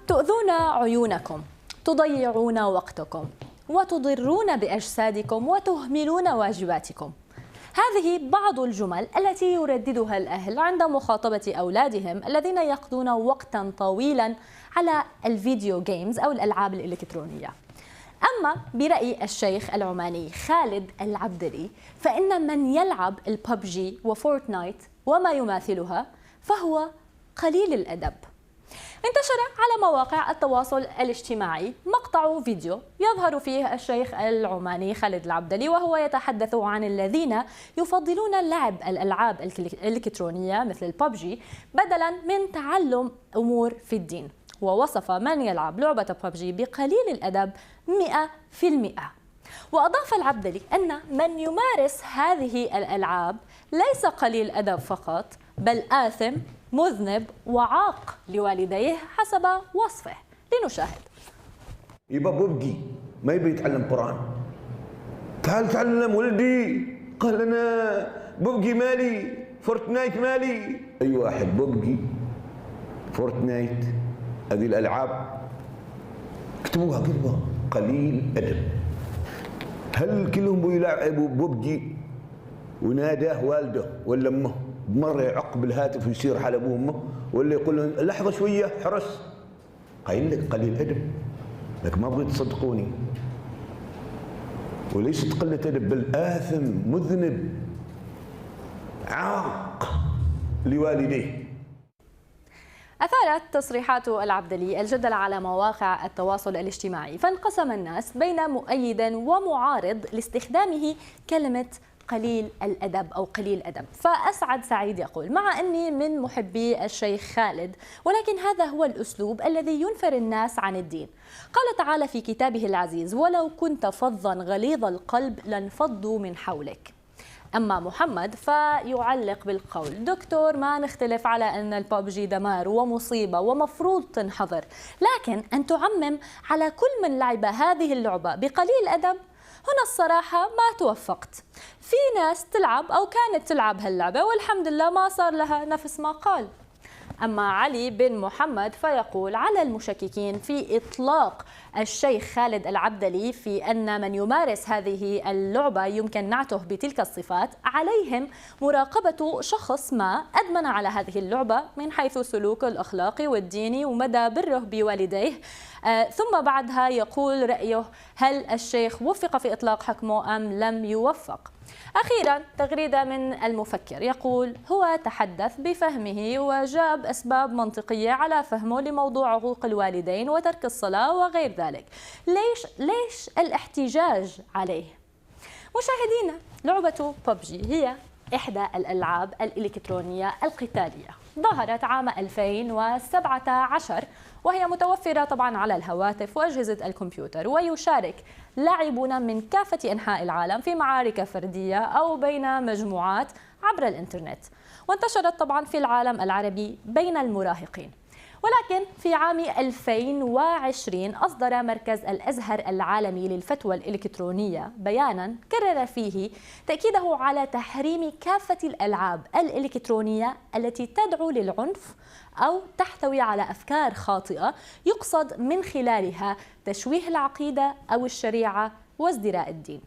تؤذون عيونكم، تضيعون وقتكم، وتضرون بأجسادكم وتهملون واجباتكم. هذه بعض الجمل التي يرددها الأهل عند مخاطبة أولادهم الذين يقضون وقتا طويلا على الفيديو جيمز أو الألعاب الإلكترونية. أما برأي الشيخ العماني خالد العبدلي فإن من يلعب الببجي وفورتنايت وما يماثلها فهو قليل الأدب. انتشر على مواقع التواصل الاجتماعي مقطع فيديو يظهر فيه الشيخ العماني خالد العبدلي وهو يتحدث عن الذين يفضلون لعب الألعاب الإلكترونية مثل الببجي بدلا من تعلم أمور في الدين، ووصف من يلعب لعبة ببجي بقليل الأدب 100%. وأضاف العبدلي أن من يمارس هذه الألعاب ليس قليل أدب فقط، بل آثم مذنب وعاق لوالديه حسب وصفه. لنشاهد. يبقى ببجي ما يبي يتعلم قرآن، تعال تعلم ولدي. قال أنا ببجي مالي، فورتنايت مالي. أي واحد ببجي فورتنايت هذه الألعاب اكتبوها كلمة قليل أدب. هل كلهم يلعبوا ببجي وناداه والده ولا أمه مرة يعق بالهاتف ويصير حال أبوه وأمه، ولا يقول لهم لحظة شوية حرس؟ قايل لك قليل أدب، لكن ما بغيت تصدقوني. وليست قلة أدب بل آثم مذنب عاق لوالديه. أثارت تصريحات العبدلي الجدل على مواقع التواصل الاجتماعي، فانقسم الناس بين مؤيد ومعارض لاستخدامه كلمة قليل الأدب أو قليل أدب. فأسعد سعيد يقول: مع أني من محبي الشيخ خالد، ولكن هذا هو الأسلوب الذي ينفر الناس عن الدين. قال تعالى في كتابه العزيز: ولو كنت فظا غليظ القلب لانفضوا من حولك. أما محمد فيعلق بالقول: دكتور، ما نختلف على أن الببجي دمار ومصيبة ومفروض تنحظر، لكن أن تعمم على كل من لعب هذه اللعبة بقليل أدب، هنا الصراحة ما توفقت. في ناس تلعب أو كانت تلعب هاللعبة والحمد لله ما صار لها نفس ما قال. أما علي بن محمد فيقول: على المشككين في إطلاق الشيخ خالد العبدلي في أن من يمارس هذه اللعبة يمكن نعته بتلك الصفات، عليهم مراقبة شخص ما أدمن على هذه اللعبة من حيث سلوكه الأخلاقي والديني ومدى بره بوالديه. ثم بعدها يقول رأيه هل الشيخ وفق في إطلاق حكمه أم لم يوفق. أخيرا تغريدة من المفكر يقول: هو تحدث بفهمه وجاب أسباب منطقية على فهمه لموضوع عقوق الوالدين وترك الصلاة وغير ذلك. ليش الاحتجاج عليه؟ مشاهدينا، لعبة ببجي هي إحدى الألعاب الإلكترونية القتالية، ظهرت عام 2017 وهي متوفرة طبعا على الهواتف وأجهزة الكمبيوتر، ويشارك لاعبون من كافة أنحاء العالم في معارك فردية أو بين مجموعات عبر الإنترنت، وانتشرت طبعا في العالم العربي بين المراهقين. ولكن في عام 2020 أصدر مركز الأزهر العالمي للفتوى الإلكترونية بيانا كرر فيه تأكيده على تحريم كافة الألعاب الإلكترونية التي تدعو للعنف أو تحتوي على أفكار خاطئة يقصد من خلالها تشويه العقيدة أو الشريعة وازدراء الدين.